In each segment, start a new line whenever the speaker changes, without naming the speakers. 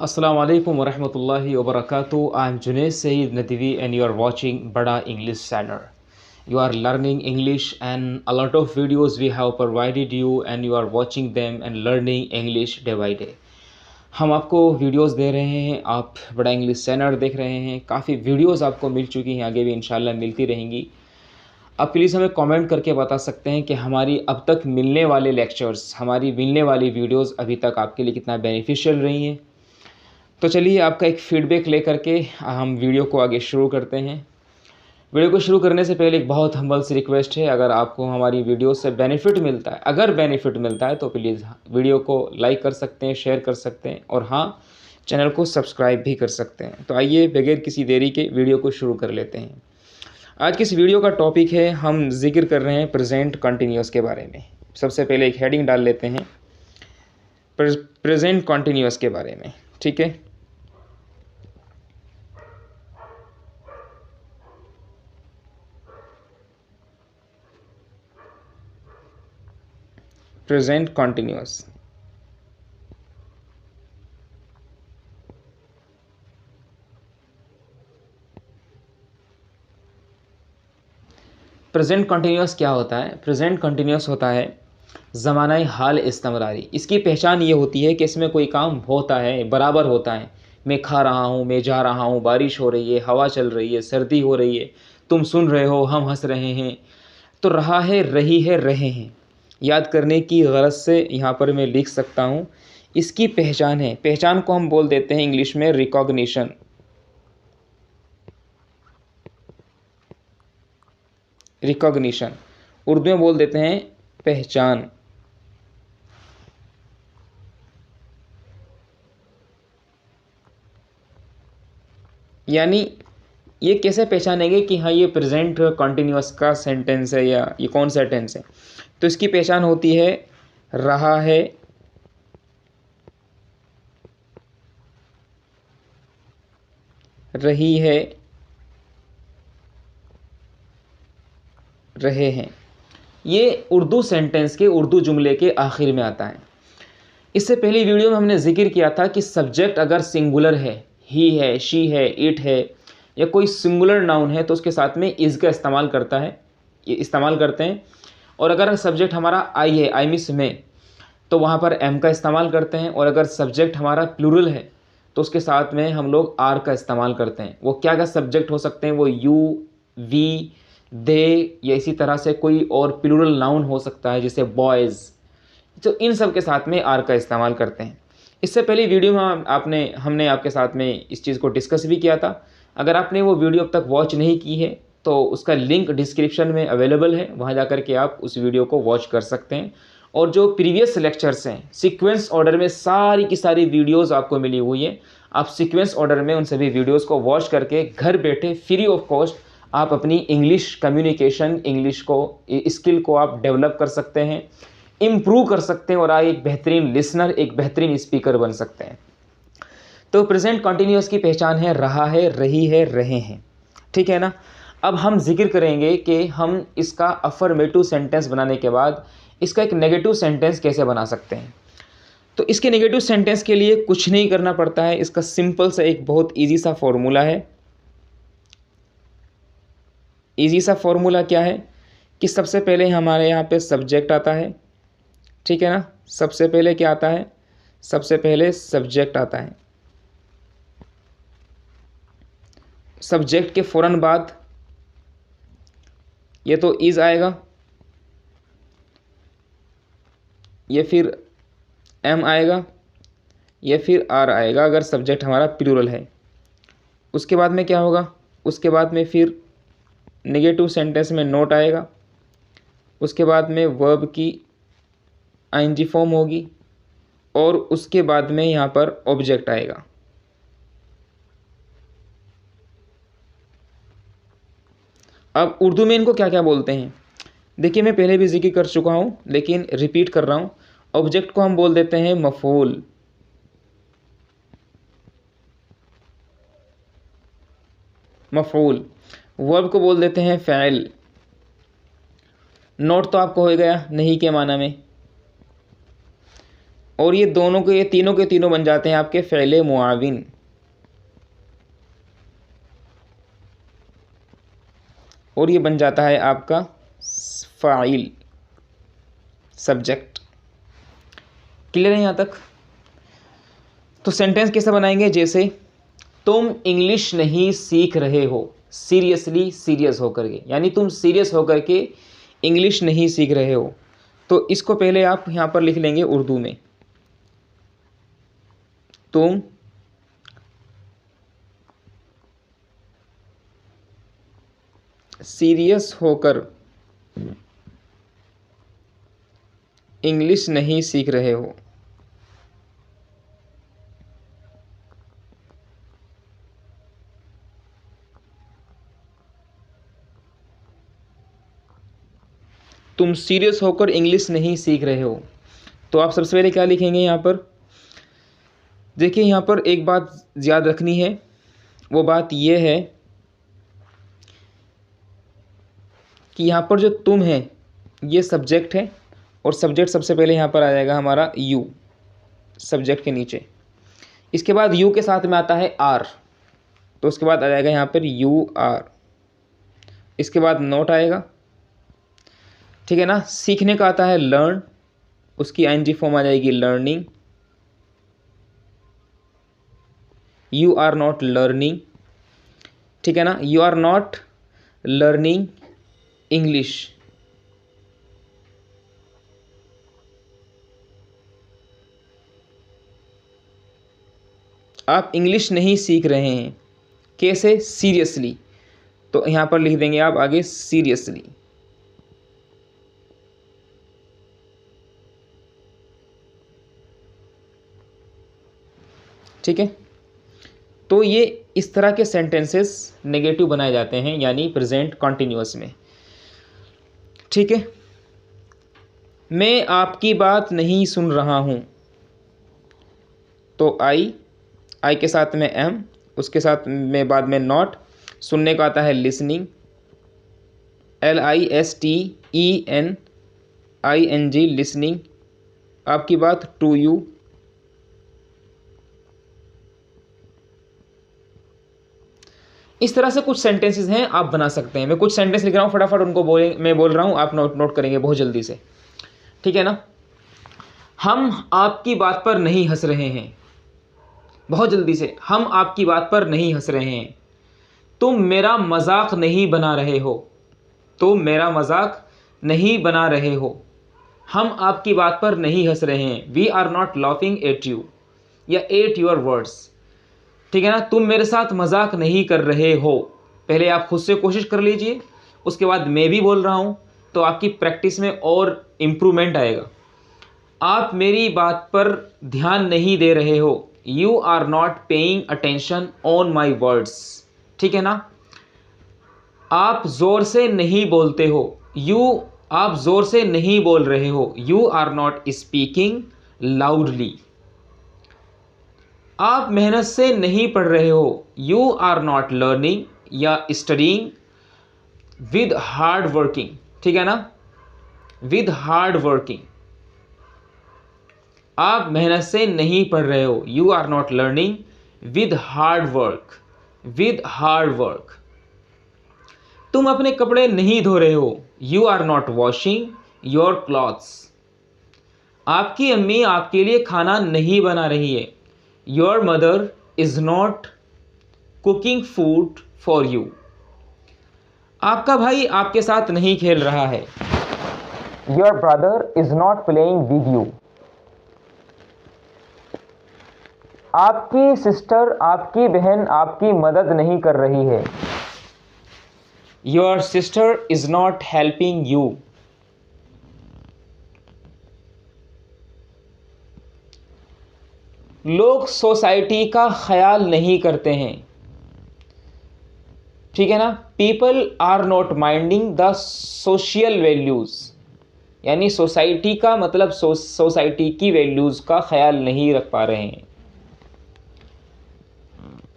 Assalamu alaikum wa rahmatullahi wa barakatuh. I'm Junaid Saeed Nadivi and you are watching Bada English Channel. You are learning English and a lot of videos we have provided you and you are watching them and learning English day by day. हम आपको videos दे रहे हैं, आप बड़ा English channel देख रहे हैं, काफ़ी वीडियोस आपको मिल चुकी हैं, आगे भी इंशाल्लाह मिलती रहेंगी। आप प्लीज़ हमें कमेंट करके बता सकते हैं कि हमारी अब तक मिलने वाले लेक्चर्स, हमारी मिलने वाली वीडियोस अभी तक आपके लिए कितना बेनिफिशियल रही हैं। तो चलिए आपका एक फ़ीडबैक लेकर के हम वीडियो को आगे शुरू करते हैं। वीडियो को शुरू करने से पहले एक बहुत हम्बल सी रिक्वेस्ट है, अगर आपको हमारी वीडियो से बेनिफिट मिलता है, अगर बेनिफिट मिलता है तो प्लीज़ वीडियो को लाइक कर सकते हैं, शेयर कर सकते हैं और हाँ, चैनल को सब्सक्राइब भी कर सकते हैं। तो आइए बगैर किसी देरी के वीडियो को शुरू कर लेते हैं। आज की इस वीडियो का टॉपिक है, हम जिक्र कर रहे हैं प्रेजेंट कंटिन्यूस के बारे में। सबसे पहले एक हेडिंग डाल लेते हैं प्रेजेंट कंटिन्यूस के बारे में, ठीक है। Present continuous. प्रेजेंट कंटिन्यूस क्या होता है? प्रेजेंट कंटिन्यूस होता है ज़मानाई हाल इस्तमरारी। इसकी पहचान ये होती है कि इसमें कोई काम होता है, बराबर होता है। मैं खा रहा हूँ, मैं जा रहा हूँ, बारिश हो रही है, हवा चल रही है, सर्दी हो रही है, तुम सुन रहे हो, हम हंस रहे हैं। तो रहा है, रही है, रहे हैं। याद करने की गरज से यहाँ पर मैं लिख सकता हूँ, इसकी पहचान है। पहचान को हम बोल देते हैं इंग्लिश में रिकॉग्निशन। रिकॉग्निशन उर्दू में बोल देते हैं पहचान। यानी ये कैसे पहचानेंगे कि हाँ ये प्रेजेंट कंटिन्यूअस का सेंटेंस है या ये कौन सा टेंस है। तो इसकी पहचान होती है रहा है, रही है, रहे हैं। ये उर्दू सेंटेंस के, उर्दू जुमले के आखिर में आता है। इससे पहली वीडियो में हमने जिक्र किया था कि सब्जेक्ट अगर सिंगुलर है, ही है, शी है, इट है या कोई सिंगुलर नाउन है तो उसके साथ में इज़ का इस्तेमाल करते हैं। और अगर सब्जेक्ट हमारा आई है, आई मीन्स में, तो वहाँ पर एम का इस्तेमाल करते हैं। और अगर सब्जेक्ट हमारा प्लूरल है तो उसके साथ में हम लोग आर का इस्तेमाल करते हैं। वो क्या सब्जेक्ट हो सकते हैं? वो यू, वी, दे या इसी तरह से कोई और प्लूरल नाउन हो सकता है जैसे बॉयज़। तो इन सब के साथ में आर का इस्तेमाल करते हैं। इससे पहले वीडियो में हमने आपके साथ में इस चीज़ को डिस्कस भी किया था। अगर आपने वो वीडियो अब तक वॉच नहीं की है तो उसका लिंक डिस्क्रिप्शन में अवेलेबल है, वहाँ जा कर के आप उस वीडियो को वॉच कर सकते हैं। और जो प्रीवियस लेक्चर्स हैं सीक्वेंस ऑर्डर में सारी की सारी वीडियोस आपको मिली हुई है। आप सीक्वेंस ऑर्डर में उन सभी वीडियोस को वॉच करके घर बैठे फ्री ऑफ कॉस्ट आप अपनी इंग्लिश कम्युनिकेशन, इंग्लिश को, स्किल को आप डेवलप कर सकते हैं, इम्प्रूव कर सकते हैं और आप एक बेहतरीन लिसनर, एक बेहतरीन स्पीकर बन सकते हैं। तो प्रेजेंट कंटिन्यूअस की पहचान है रहा है, रही है, रहे हैं, ठीक है ना। अब हम जिक्र करेंगे कि हम इसका अफर्मेटिव सेंटेंस बनाने के बाद इसका एक नेगेटिव सेंटेंस कैसे बना सकते हैं। तो इसके नेगेटिव सेंटेंस के लिए कुछ नहीं करना पड़ता है। इसका सिंपल सा एक बहुत ईजी सा फॉर्मूला है। ईजी सा फॉर्मूला क्या है कि सबसे पहले हमारे यहाँ पे सब्जेक्ट आता है, ठीक है ना। सबसे पहले क्या आता है? सबसे पहले सब्जेक्ट आता है। सब्जेक्ट के फ़ौरन बाद ये तो इज़ आएगा, ये फिर एम आएगा, ये फिर आर आएगा अगर सब्जेक्ट हमारा प्लूरल है। उसके बाद में क्या होगा? उसके बाद में फिर नेगेटिव सेंटेंस में नोट आएगा। उसके बाद में वर्ब की आईएनजी फॉर्म होगी और उसके बाद में यहाँ पर ऑब्जेक्ट आएगा। अब उर्दू में इनको क्या क्या बोलते हैं? देखिए मैं पहले भी जिक्र कर चुका हूँ लेकिन रिपीट कर रहा हूँ। ऑब्जेक्ट को हम बोल देते हैं मफूल, मफूल। वर्ब को बोल देते हैं फ़ैल। नोट तो आपको हो गया नहीं के माना में। और ये दोनों के तीनों बन जाते हैं आपके फ़ेले मुआविन। और ये बन जाता है आपका फ़ाइल, सब्जेक्ट। क्लियर है यहाँ तक? तो सेंटेंस कैसे बनाएंगे? जैसे तुम इंग्लिश नहीं सीख रहे हो, सीरियसली, सीरियस होकर के, यानी तुम सीरियस होकर के इंग्लिश नहीं सीख रहे हो। तो इसको पहले आप यहाँ पर लिख लेंगे उर्दू में, तुम सीरियस होकर इंग्लिश नहीं सीख रहे हो। तुम सीरियस होकर इंग्लिश नहीं सीख रहे हो। तो आप सबसे पहले क्या लिखेंगे यहाँ पर? देखिए यहाँ पर एक बात याद रखनी है, वो बात ये है कि यहाँ पर जो तुम है ये सब्जेक्ट है, और सब्जेक्ट सबसे पहले यहाँ पर आ जाएगा हमारा यू, सब्जेक्ट के नीचे। इसके बाद यू के साथ में आता है आर, तो उसके बाद आ जाएगा यहाँ पर यू आर। इसके बाद नोट आएगा, ठीक है ना। सीखने का आता है लर्न, उसकी आईएनजी फॉर्म आ जाएगी learning. You are not learning, ठीक है ना, you are not learning English. आप इंग्लिश नहीं सीख रहे हैं। कैसे? सीरियसली। तो यहाँ पर लिख देंगे आप आगे सीरियसली। ठीक है। तो ये इस तरह के सेंटेंसेस नेगेटिव बनाए जाते हैं, यानी प्रेजेंट कॉन्टिन्यूअस में। ठीक है। मैं आपकी बात नहीं सुन रहा हूँ, तो आई के साथ में एम, उसके साथ में बाद में नॉट। सुनने का आता है लिसनिंग, LISTENING, लिसनिंग। आपकी बात टू यू। इस तरह से कुछ सेंटेंसेस हैं, आप बना सकते हैं। मैं कुछ सेंटेंस लिख रहा हूँ, फटाफट उनको मैं बोल रहा हूँ, आप नोट करेंगे बहुत जल्दी से, ठीक है ना। हम आपकी बात पर नहीं हंस रहे हैं, बहुत जल्दी से, हम आपकी बात पर नहीं हंस रहे हैं। तुम मेरा मजाक नहीं बना रहे हो, तुम मेरा मजाक नहीं बना रहे हो। हम आपकी बात पर नहीं हंस रहे हैं, we are not laughing at you या एट योर वर्ड्स, ठीक है ना। तुम मेरे साथ मजाक नहीं कर रहे हो, पहले आप खुद से कोशिश कर लीजिए, उसके बाद मैं भी बोल रहा हूँ, तो आपकी प्रैक्टिस में और इम्प्रूवमेंट आएगा। आप मेरी बात पर ध्यान नहीं दे रहे हो, you are not paying attention on my words, ठीक है ना। आप ज़ोर से नहीं बोलते हो, आप ज़ोर से नहीं बोल रहे हो, you are not speaking loudly. आप मेहनत से नहीं पढ़ रहे हो, यू आर नॉट लर्निंग या स्टडीइंग विद हार्ड वर्किंग, ठीक है ना, विद हार्ड वर्किंग। आप मेहनत से नहीं पढ़ रहे हो, you are not learning with hard work, with hard work. तुम अपने कपड़े नहीं धो रहे हो, you are not washing your clothes. आपकी अम्मी आपके लिए खाना नहीं बना रही है, your mother is not cooking food for you. आपका भाई आपके साथ नहीं खेल रहा है, your brother is not playing with you. आपकी सिस्टर, आपकी बहन आपकी मदद नहीं कर रही है, your sister is not helping you. लोग सोसाइटी का ख्याल नहीं करते हैं, ठीक है ना, people are not minding the social values, यानी सोसाइटी का मतलब सोसाइटी की वैल्यूज का ख्याल नहीं रख पा रहे हैं।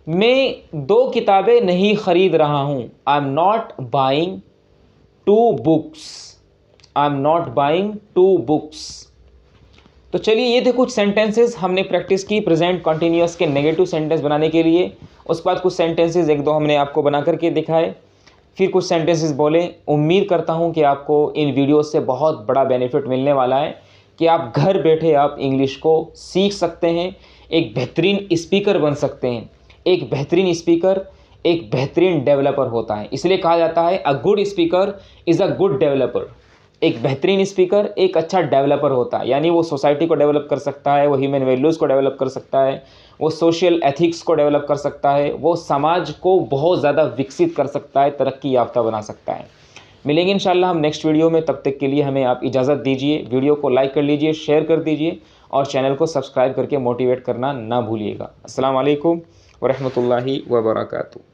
मैं 2 किताबें नहीं खरीद रहा हूं, I am not buying 2 books, I am not buying 2 books. तो चलिए ये थे कुछ सेंटेंसेस हमने प्रैक्टिस की प्रेजेंट कंटिन्यूअस के नेगेटिव सेंटेंस बनाने के लिए। उसके बाद कुछ सेंटेंसेस एक दो हमने आपको बना करके दिखाए, फिर कुछ सेंटेंसेस बोले। उम्मीद करता हूँ कि आपको इन वीडियो से बहुत बड़ा बेनिफिट मिलने वाला है कि आप घर बैठे आप इंग्लिश को सीख सकते हैं, एक बेहतरीन स्पीकर बन सकते हैं। एक बेहतरीन स्पीकर एक बेहतरीन डेवलपर होता है, इसलिए कहा जाता है a good speaker is a good developer. एक बेहतरीन स्पीकर एक अच्छा डेवलपर होता है, यानी वो सोसाइटी को डेवलप कर सकता है, वो ह्यूमन वैल्यूज़ को डेवलप कर सकता है, वो सोशल एथिक्स को डेवलप कर सकता है, वो समाज को बहुत ज़्यादा विकसित कर सकता है, तरक्की याफ्ता बना सकता है। मिलेंगे इंशाल्लाह हम नेक्स्ट वीडियो में, तब तक के लिए हमें आप इजाज़त दीजिए। वीडियो को लाइक कर लीजिए, शेयर कर दीजिए और चैनल को सब्सक्राइब करके मोटिवेट करना ना भूलिएगा। अस्सलाम वालेकुम व रहमतुल्लाहि व बरकातुहू।